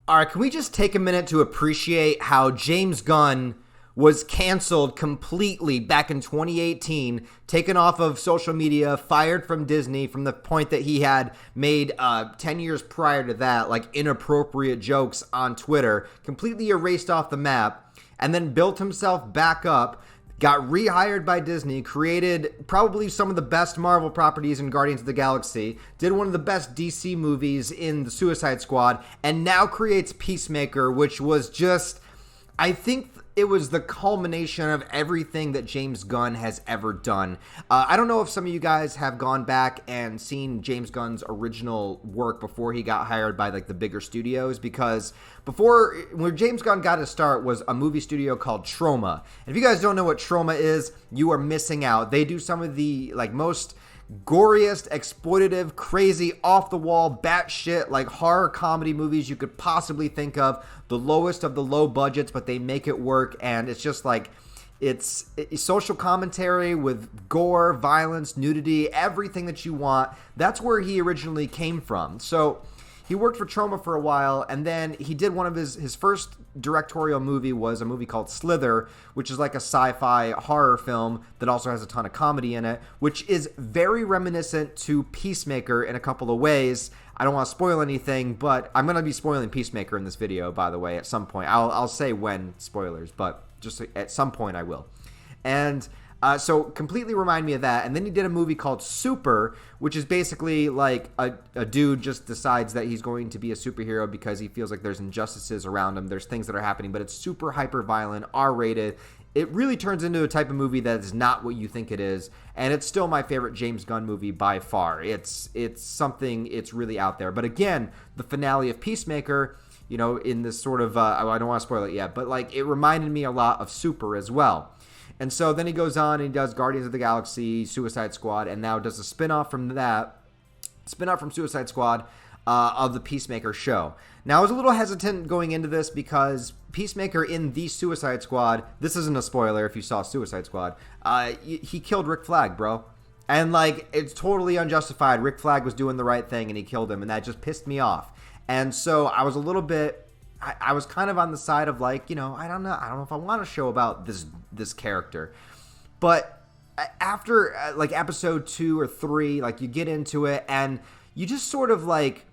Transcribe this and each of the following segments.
All right, can we just take a minute to appreciate how James Gunn was canceled completely back in 2018, taken off of social media, fired from Disney from the point that he had made 10 years prior to that, like inappropriate jokes on Twitter, completely erased off the map, and then built himself back up, got rehired by Disney, created probably some of the best Marvel properties in Guardians of the Galaxy, did one of the best DC movies in the Suicide Squad, and now creates Peacemaker, which was just, I think it was the culmination of everything that James Gunn has ever done. I don't know if some of you guys have gone back and seen James Gunn's original work before he got hired by like the bigger studios, because before, where James Gunn got his start was a movie studio called Troma. And if you guys don't know what Troma is, you are missing out. They do some of the like most goriest, exploitative, crazy, off-the-wall, batshit, like horror comedy movies you could possibly think of. The lowest of the low budgets, but they make it work, and it's just like, it's social commentary with gore, violence, nudity, everything that you want. That's where he originally came from. So he worked for Troma for a while, and then he did one of his first directorial movie was a movie called Slither, which is like a sci-fi horror film that also has a ton of comedy in it, which is very reminiscent to Peacemaker in a couple of ways. I don't want to spoil anything, but I'm going to be spoiling Peacemaker in this video, by the way, at some point. I'll say when spoilers, but just at some point I will. And so completely remind me of that. And then he did a movie called Super, which is basically like a dude just decides that he's going to be a superhero because he feels like there's injustices around him. There's things that are happening, but it's super hyper violent, R-rated. It really turns into a type of movie that is not what you think it is. And it's still my favorite James Gunn movie by far. It's something, it's really out there. But again, the finale of Peacemaker, you know, in this sort of, I don't want to spoil it yet, but like it reminded me a lot of Super as well. And so then he goes on and he does Guardians of the Galaxy, Suicide Squad, and now does a spin-off from Suicide Squad of the Peacemaker show. Now, I was a little hesitant going into this because Peacemaker in the Suicide Squad, this isn't a spoiler if you saw Suicide Squad, he killed Rick Flag, bro. And, like, it's totally unjustified. Rick Flag was doing the right thing and he killed him, and that just pissed me off. And so I was a little bit... I was kind of on the side of like, you know, I don't know if I want a show about this character. But after like episode 2 or 3, like you get into it and you just sort of like,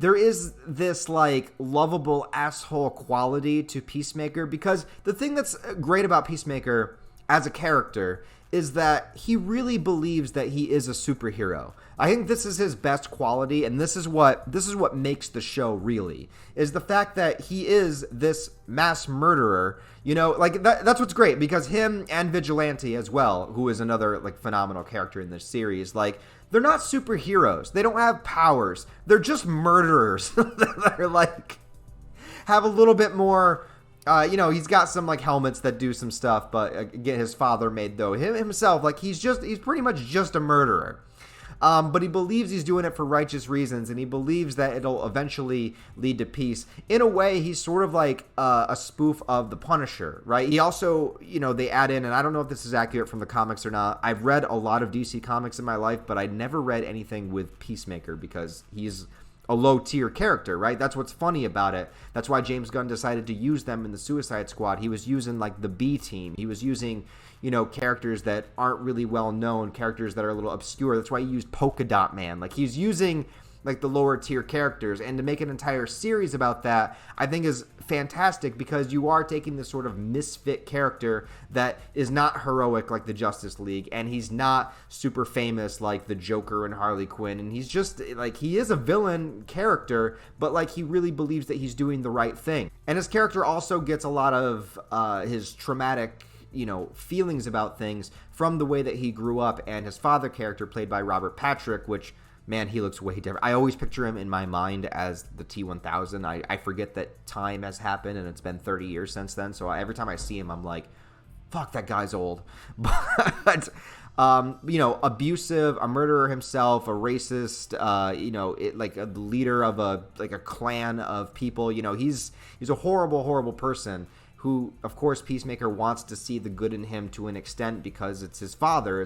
there is this like lovable asshole quality to Peacemaker, because the thing that's great about Peacemaker as a character is that he really believes that he is a superhero. I think this is his best quality, and this is what makes the show really, is the fact that he is this mass murderer. You know, like that's what's great, because him and Vigilante as well, who is another like phenomenal character in this series, like they're not superheroes. They don't have powers. They're just murderers. They're like have a little bit more. You know, he's got some like helmets that do some stuff, but again, his father made though. Himself, like he's pretty much just a murderer. But he believes he's doing it for righteous reasons, and he believes that it'll eventually lead to peace. In a way, he's sort of like a spoof of the Punisher, right? He also, you know, they add in, and I don't know if this is accurate from the comics or not. I've read a lot of DC comics in my life, but I never read anything with Peacemaker because he's a low-tier character, right? That's what's funny about it. That's why James Gunn decided to use them in the Suicide Squad. He was using, like, the B team. He was using, you know, characters that aren't really well-known, characters that are a little obscure. That's why he used Polka Dot Man. Like, he's using, like, the lower-tier characters. And to make an entire series about that, I think is fantastic, because you are taking this sort of misfit character that is not heroic like the Justice League, and he's not super famous like the Joker and Harley Quinn, and he's just like, he is a villain character, but like he really believes that he's doing the right thing. And his character also gets a lot of his traumatic, you know, feelings about things from the way that he grew up, and his father character, played by Robert Patrick, which, man, he looks way different. I always picture him in my mind as the T-1000. I forget that time has happened and it's been 30 years since then. So every time I see him, I'm like, fuck, that guy's old. But, you know, abusive, a murderer himself, a racist, you know, like a leader of a clan of people. You know, he's a horrible, horrible person who, of course, Peacemaker wants to see the good in him to an extent, because it's his father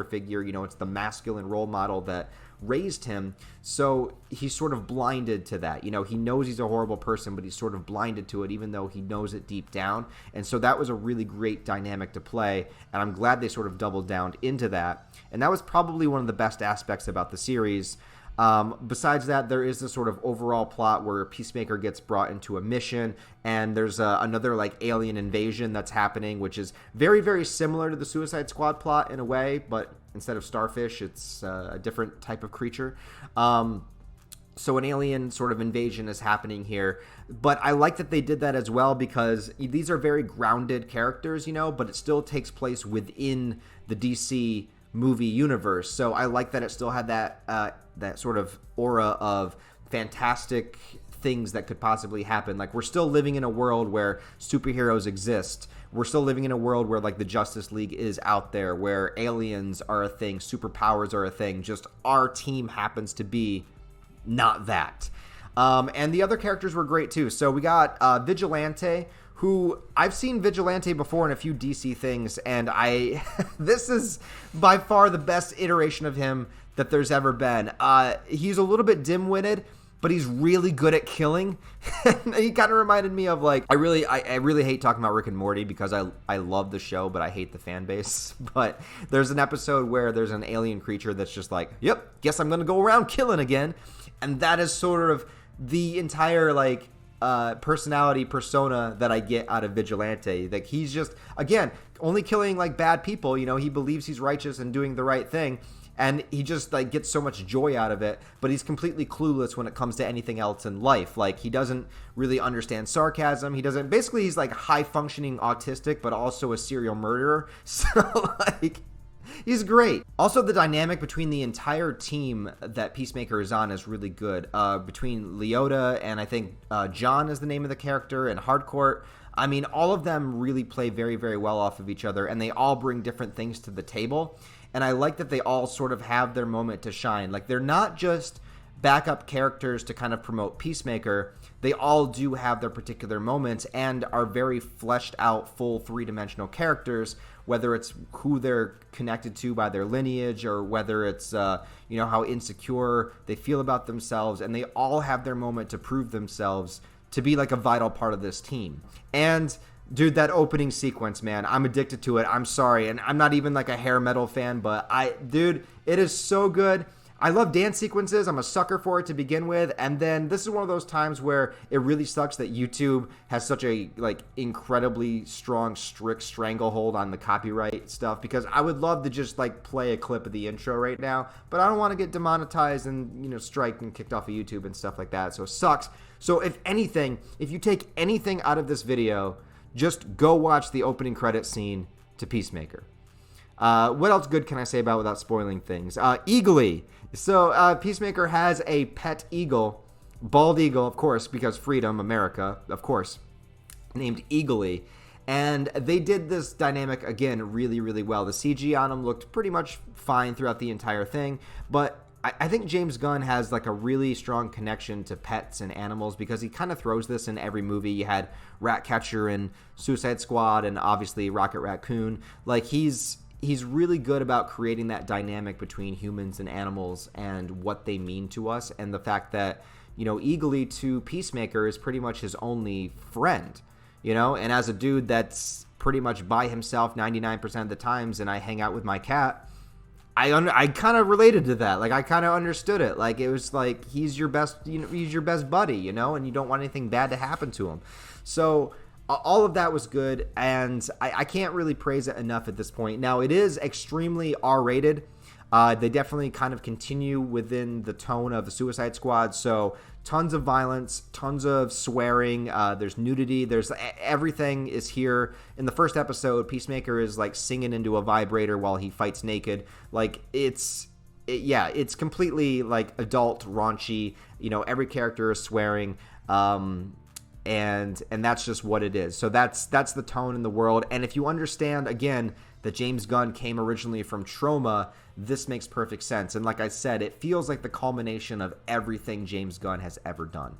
figure. You know, it's the masculine role model that raised him. So he's sort of blinded to that. You know, he knows he's a horrible person, but he's sort of blinded to it, even though he knows it deep down. And so that was a really great dynamic to play, and I'm glad they sort of doubled down into that. And that was probably one of the best aspects about the series. Besides that, there is this sort of overall plot where Peacemaker gets brought into a mission, and there's another like alien invasion that's happening, which is very, very similar to the Suicide Squad plot in a way, but instead of starfish, it's a different type of creature. So an alien sort of invasion is happening here, but I like that they did that as well, because these are very grounded characters, you know, but it still takes place within the DC movie universe. So I like that it still had that sort of aura of fantastic things that could possibly happen. Like, we're still living in a world where superheroes exist. We're still living in a world where like the Justice League is out there, where aliens are a thing, superpowers are a thing. Just our team happens to be not that. And the other characters were great too. So we got Vigilante, who I've seen Vigilante before in a few DC things, and this is by far the best iteration of him that there's ever been. He's a little bit dim-witted, but he's really good at killing. He kind of reminded me of like, I really hate talking about Rick and Morty because I love the show, but I hate the fan base. But there's an episode where there's an alien creature that's just like, yep, guess I'm gonna go around killing again. And that is sort of the entire like personality persona that I get out of Vigilante. Like, he's just, again, only killing like bad people. You know, he believes he's righteous and doing the right thing, and he just like gets so much joy out of it, but he's completely clueless when it comes to anything else in life. Like, he doesn't really understand sarcasm. Basically he's like high functioning autistic, but also a serial murderer. So like, he's great. Also, the dynamic between the entire team that Peacemaker is on is really good. Between Leota and I think John is the name of the character, and Hardcourt. I mean, all of them really play very, very well off of each other, and they all bring different things to the table. And I like that they all sort of have their moment to shine. Like, they're not just backup characters to kind of promote Peacemaker. They all do have their particular moments and are very fleshed out, full three-dimensional characters, whether it's who they're connected to by their lineage, or whether it's, you know, how insecure they feel about themselves. And they all have their moment to prove themselves to be like a vital part of this team. And dude, that opening sequence, man, I'm addicted to it. I'm sorry. And I'm not even like a hair metal fan, but dude, it is so good. I love dance sequences. I'm a sucker for it to begin with. And then this is one of those times where it really sucks that YouTube has such a like incredibly strong, strict stranglehold on the copyright stuff, because I would love to just like play a clip of the intro right now, but I don't want to get demonetized and, you know, striked and kicked off of YouTube and stuff like that. So it sucks. So if anything, if you take anything out of this video, just go watch the opening credit scene to Peacemaker. What else good can I say about without spoiling things? Eagly. So Peacemaker has a pet eagle, bald eagle, of course, because freedom, America, of course, named Eagly. And they did this dynamic, again, really, really well. The CG on him looked pretty much fine throughout the entire thing, but I think James Gunn has like a really strong connection to pets and animals, because he kind of throws this in every movie. You had Ratcatcher in Suicide Squad, and obviously Rocket Raccoon. Like, he's really good about creating that dynamic between humans and animals and what they mean to us, and the fact that, you know, Eagly to Peacemaker is pretty much his only friend, you know. And as a dude that's pretty much by himself 99% of the times, and I hang out with my cat, I kind of related to that. Like, I kind of understood it. Like, it was like, he's your best, you know, he's your best buddy, you know, and you don't want anything bad to happen to him. So all of that was good, and I can't really praise it enough at this point. Now, it is extremely R-rated. They definitely kind of continue within the tone of the Suicide Squad. So tons of violence, tons of swearing. There's nudity. There's everything is here. In the first episode, Peacemaker is like singing into a vibrator while he fights naked. Like, it's completely like adult, raunchy. You know, every character is swearing. And that's just what it is. So that's the tone in the world. And if you understand, again, that James Gunn came originally from Troma, this makes perfect sense. And like I said, it feels like the culmination of everything James Gunn has ever done.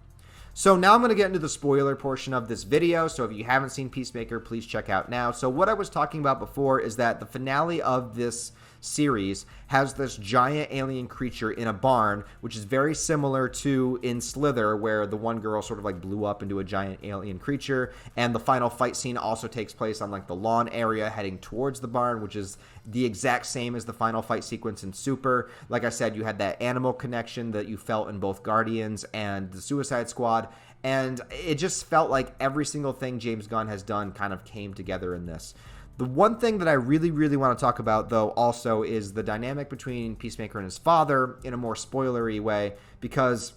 So now I'm going to get into the spoiler portion of this video. So if you haven't seen Peacemaker, please check out now. So what I was talking about before is that the finale of this series has this giant alien creature in a barn, which is very similar to in Slither, where the one girl sort of like blew up into a giant alien creature. And the final fight scene also takes place on like the lawn area heading towards the barn, which is the exact same as the final fight sequence in Super. Like I said, you had that animal connection that you felt in both Guardians and the Suicide Squad. And it just felt like every single thing James Gunn has done kind of came together in this. The one thing that I really, really want to talk about, though, also is the dynamic between Peacemaker and his father in a more spoilery way, because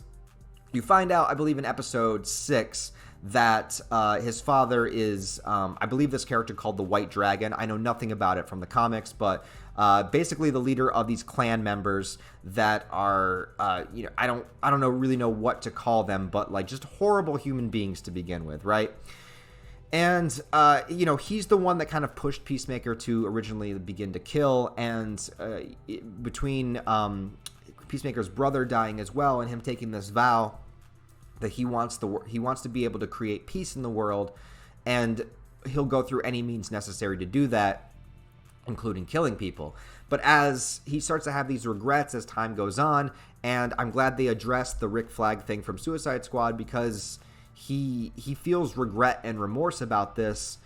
you find out, I believe, in episode 6 that his father is, I believe, this character called the White Dragon. I know nothing about it from the comics, but basically the leader of these clan members that are, I don't really know what to call them, but like just horrible human beings to begin with, right? And, he's the one that kind of pushed Peacemaker to originally begin to kill. And between Peacemaker's brother dying as well and him taking this vow that he wants to be able to create peace in the world, and he'll go through any means necessary to do that, including killing people. But as he starts to have these regrets as time goes on, and I'm glad they addressed the Rick Flag thing from Suicide Squad, because he feels regret and remorse about this,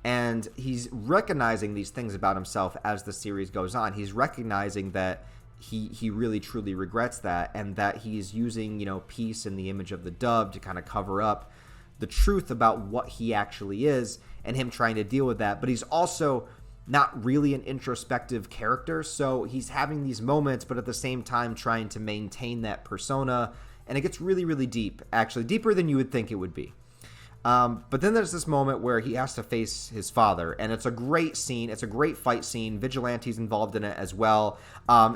and he's recognizing these things about himself as the series goes on. He's recognizing that he really truly regrets that, and that he's using, peace in the image of the dove to kind of cover up the truth about what he actually is, and him trying to deal with that. But he's also not really an introspective character, so he's having these moments, but at the same time trying to maintain that persona. And it gets really, really deep, actually, deeper than you would think it would be. But then there's this moment where he has to face his father, and it's a great scene. It's a great fight scene. Vigilante's involved in it as well.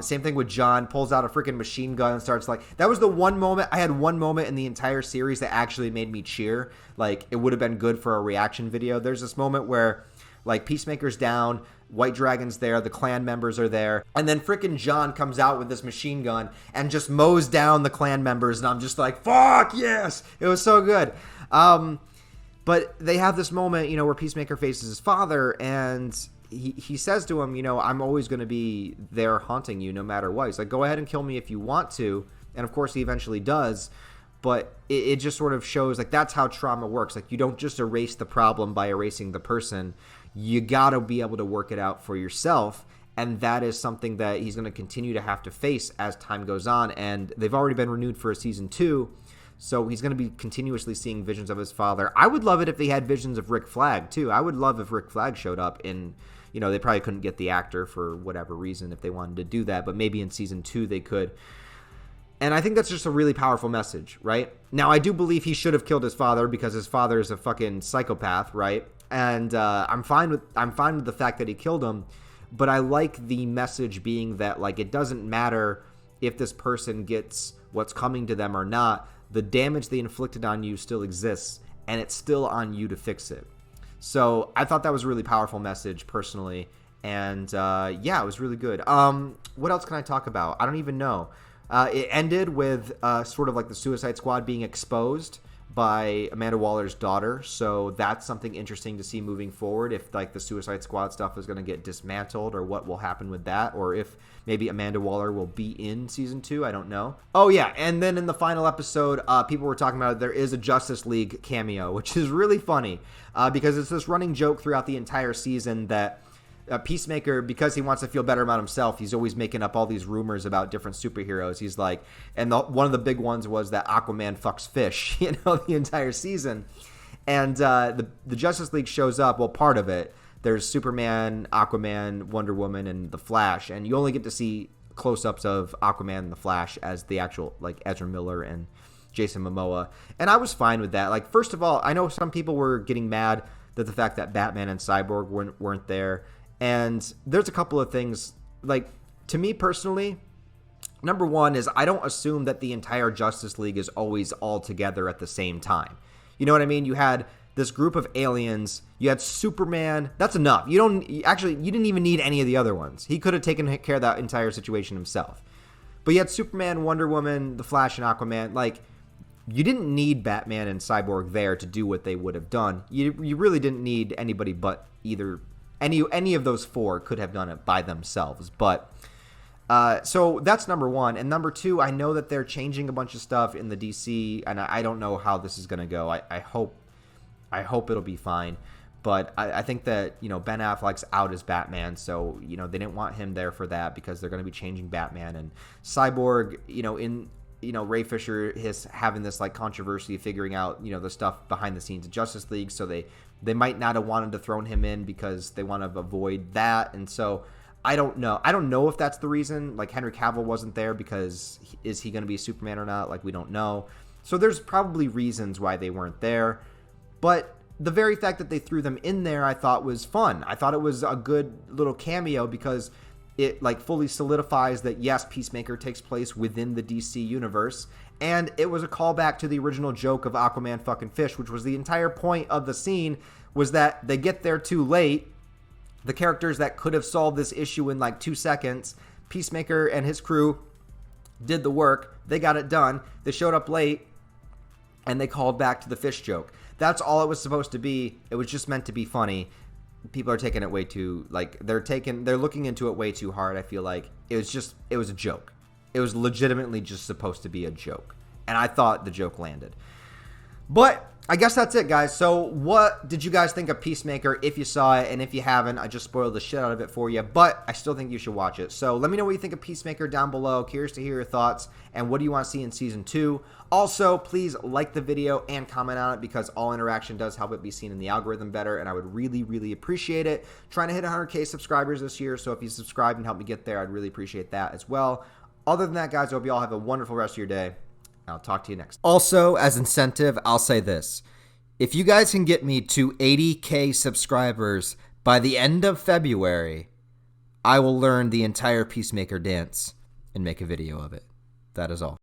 Same thing with John, pulls out a freaking machine gun and starts like, that was the one moment, I had one moment in the entire series that actually made me cheer. Like, it would have been good for a reaction video. There's this moment where, like, Peacemaker's down, White Dragon's there, the clan members are there, and then freaking John comes out with this machine gun and just mows down the clan members, and I'm just like, fuck yes! It was so good. But they have this moment, where Peacemaker faces his father, and he says to him, I'm always going to be there haunting you no matter what. He's like, go ahead and kill me if you want to, and of course he eventually does. But it just sort of shows, like, that's how trauma works. Like, you don't just erase the problem by erasing the person. You got to be able to work it out for yourself. And that is something that he's going to continue to have to face as time goes on. And they've already been renewed for a season 2. So he's going to be continuously seeing visions of his father. I would love it if they had visions of Rick Flag, too. I would love if Rick Flag showed up in, they probably couldn't get the actor for whatever reason if they wanted to do that. But maybe in season 2 they could. And I think that's just a really powerful message, right? Now, I do believe he should have killed his father because his father is a fucking psychopath, right? And I'm fine with the fact that he killed him, but I like the message being that, like, it doesn't matter if this person gets what's coming to them or not. The damage they inflicted on you still exists, and it's still on you to fix it. So I thought that was a really powerful message personally, and it was really good. What else can I talk about? I don't even know. It ended with sort of like the Suicide Squad being exposed by Amanda Waller's daughter, so that's something interesting to see moving forward, if like the Suicide Squad stuff is going to get dismantled or what will happen with that, or if maybe Amanda Waller will be in season 2. I don't know. Oh yeah, and then in the final episode, people were talking about there is a Justice League cameo, which is really funny because it's this running joke throughout the entire season that Peacemaker, because he wants to feel better about himself, he's always making up all these rumors about different superheroes. He's like, and one of the big ones was that Aquaman fucks fish, the entire season. And the Justice League shows up. Well, part of it. There's Superman, Aquaman, Wonder Woman, and the Flash, and you only get to see close-ups of Aquaman and the Flash as the actual, like, Ezra Miller and Jason Momoa. And I was fine with that. Like, first of all, I know some people were getting mad that the fact that Batman and Cyborg weren't there. And there's a couple of things, like, to me personally, number one is I don't assume that the entire Justice League is always all together at the same time. You know what I mean? You had this group of aliens, you had Superman, that's enough. You didn't even need any of the other ones. He could have taken care of that entire situation himself. But you had Superman, Wonder Woman, the Flash, and Aquaman. Like, you didn't need Batman and Cyborg there to do what they would have done. You really didn't need anybody but either Any of those four could have done it by themselves. But so that's number one. And number two, I know that they're changing a bunch of stuff in the DC, and I don't know how this is going to go. I hope it'll be fine. But I think that, you know, Ben Affleck's out as Batman, so, you know, they didn't want him there for that because they're going to be changing Batman. And Cyborg, Ray Fisher is having this, like, controversy of figuring out, you know, the stuff behind the scenes of Justice League, so they might not have wanted to throw him in because they want to avoid that. And so I don't know. I don't know if that's the reason. Like, Henry Cavill wasn't there because is he going to be Superman or not? Like, we don't know. So there's probably reasons why they weren't there. But the very fact that they threw them in there, I thought was fun. I thought it was a good little cameo because it, like, fully solidifies that, yes, Peacemaker takes place within the DC universe. And it was a callback to the original joke of Aquaman fucking fish, which was the entire point of the scene, was that they get there too late. The characters that could have solved this issue in like 2 seconds, Peacemaker and his crew did the work. They got it done. They showed up late, and they called back to the fish joke. That's all it was supposed to be. It was just meant to be funny. People are taking it way too, like, they're looking into it way too hard. I feel like it was a joke. It was legitimately just supposed to be a joke. And I thought the joke landed. But I guess that's it, guys. So what did you guys think of Peacemaker if you saw it? And if you haven't, I just spoiled the shit out of it for you. But I still think you should watch it. So let me know what you think of Peacemaker down below. Curious to hear your thoughts. And what do you want to see in Season 2? Also, please like the video and comment on it because all interaction does help it be seen in the algorithm better. And I would really, really appreciate it. Trying to hit 100K subscribers this year. So if you subscribe and help me get there, I'd really appreciate that as well. Other than that, guys, I hope you all have a wonderful rest of your day. I'll talk to you next. Also, as incentive, I'll say this. If you guys can get me to 80K subscribers by the end of February, I will learn the entire Peacemaker dance and make a video of it. That is all.